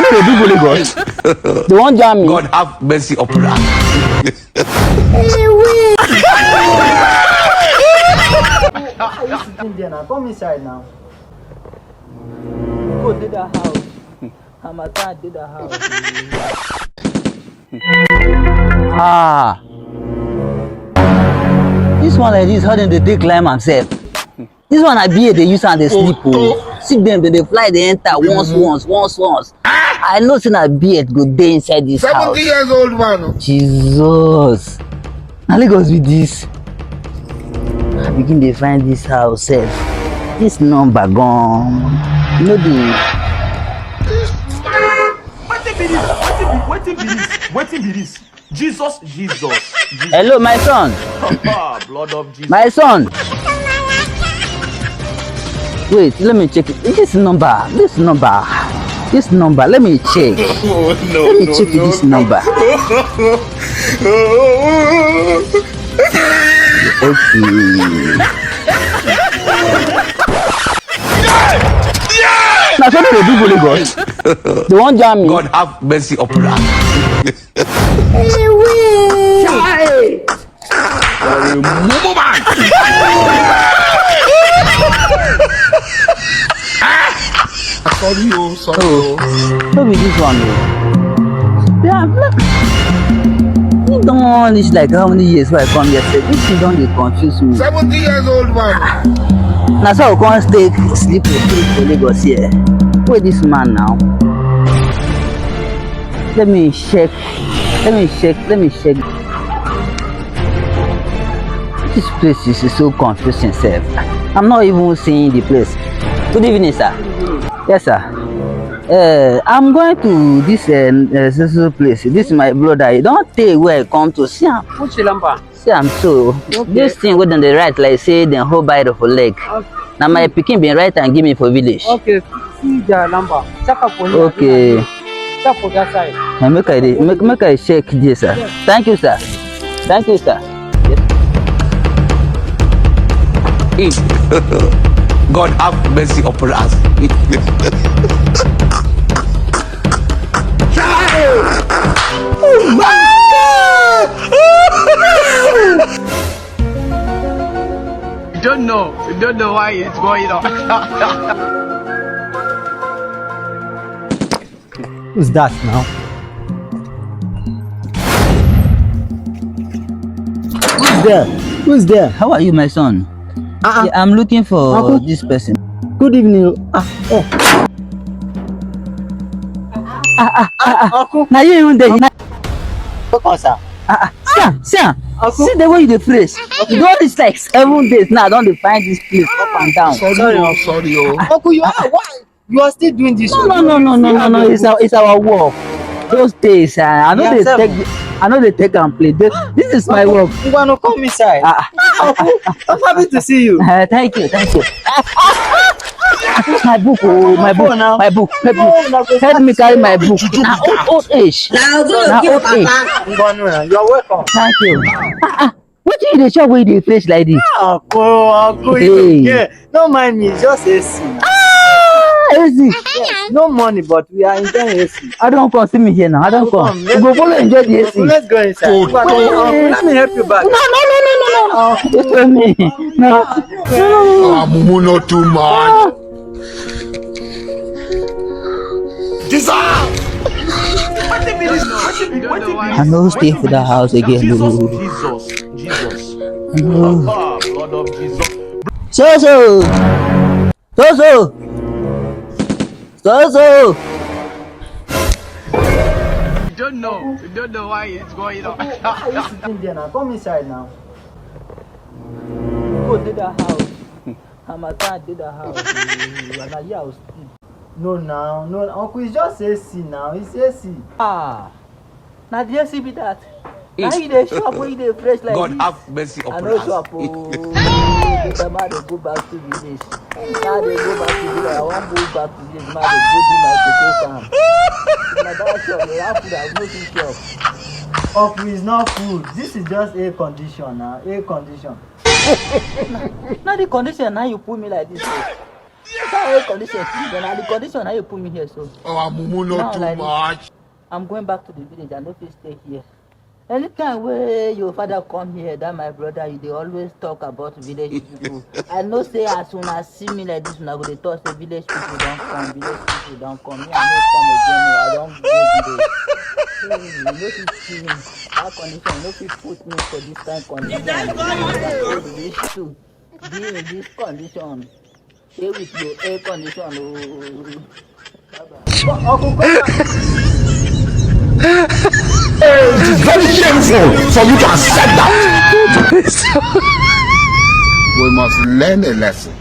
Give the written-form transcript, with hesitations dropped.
said they do Holy Ghost. They won't jam me. God have mercy upon us. Are you sitting there now? Come inside now. Go to the house. I'm attached to the house. Ah. This one like this, how them they take climb himself? This one I be they use and they sleep. Oh. See them, they fly, they enter once. I know say na beard go dey inside this 70 house. 70 years old man. Jesus. Now Lagos with this. I begin to find this house self. This number gone. You know the. What be this? Jesus. Hello, my son. Blood of Jesus. My son. Wait, let me check it. This number. Let me check. Let me check this number. Okay. Now, so they do Holy Ghost. They won't jam me. God have mercy upon us. Sorry. Maybe this one. Yeah, you don't want this like how many years I come here? This thing don't get confuse me. 70 years old man. Now so I can't stay sleep for Lagos here. Where this man now? Let me check. This place is so confusing, sir. I'm not even seeing the place. Good evening, sir. Yes, sir. I'm going to this place. This is my brother. You don't take where I come to see him. What's the number? See him so. Okay. This thing with the right, like say the whole bite of a leg. Okay. Now my picking been right and give me for village. Okay. See the number. Check up for okay. Check for that side. Now make I check this, sir. Yes. Thank you, sir. Yes. God have mercy upon us. Oh my God! You don't know why it's going on. Who's that now? Who's there? How are you, my son? Yeah, I'm looking for Uncle? This person. Good evening. Uncle. Now you even there. See the way you fresh. You don't reach like 7 days now. Don't find this place up and down. Sorry. Uncle, you are why? You are still doing this? No. It's our work. Those days, I know they take and play. This is my work. You wanna come inside? Uncle, I'm happy to see you. Thank you. My book. Help me carry my book. Now old age. You're welcome. Thank you. What do you show where you face like this? Uncle, hey. Yeah, don't mind me, just AC. AC. Yes, no money, but we are enjoying AC. I don't come see me here now. I don't come. We go follow enjoy the AC. Let's go inside. Let me help you back. No. Wait for me. No. Mumu not too much. I know stay for the house again. Jesus. Blood of Jesus. So. You don't know why it's going on. Are you sitting there now? Come inside now. Go to the house. I'm attached to the house. No, Uncle, it's just AC now. It's AC. Now the AC be that. Now you dey shop where you dey fresh like God this. have mercy upon us. I know shop. The time I dey go back to village. I want to go back to village. Man, dey go do my cocoa farm. Na that shop, they have food. I no fit shop. Uncle, it's not food. This is just air condition now. Air condition. Now the condition now you put me like this. Air condition. Then the condition how you put me here so. Oh, Mumu, Now, not too like much. I'm going back to the village. I no fit stay here. Anytime where your father come here, that my brother, they always talk about village people. I know say as soon as see me like this, when I go dey talk say village people don't come, village people don't come. Me, I no come again. No, I don't go village. So, you no fit see me. That condition, you no fit put me for this kind of condition. I go village too. Be in this condition. Stay with your air condition. Oh. Bye-bye. Uncle, come back. It is very shameful for you to accept that. We must learn a lesson.